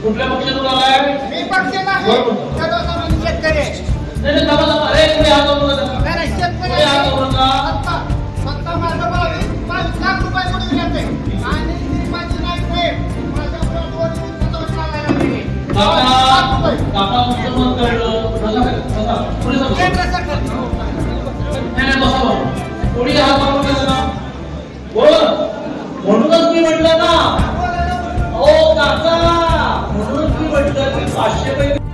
कुठल्या पक्षातून आलाय? मी पक्ष नाही, सर्वसामान्य शेतकरी आहे. नाही अरे तुम्ही हात वापरू नाही शेतकरी फक्त माझं 22 लाख रुपये कुठे दिले आणि श्रीपाजी नाईक माझ्या केंद्र सरकार म्हणूनच मी म्हटलं ना, ओ काका, म्हणूनच मी म्हटलं की 500 पैकी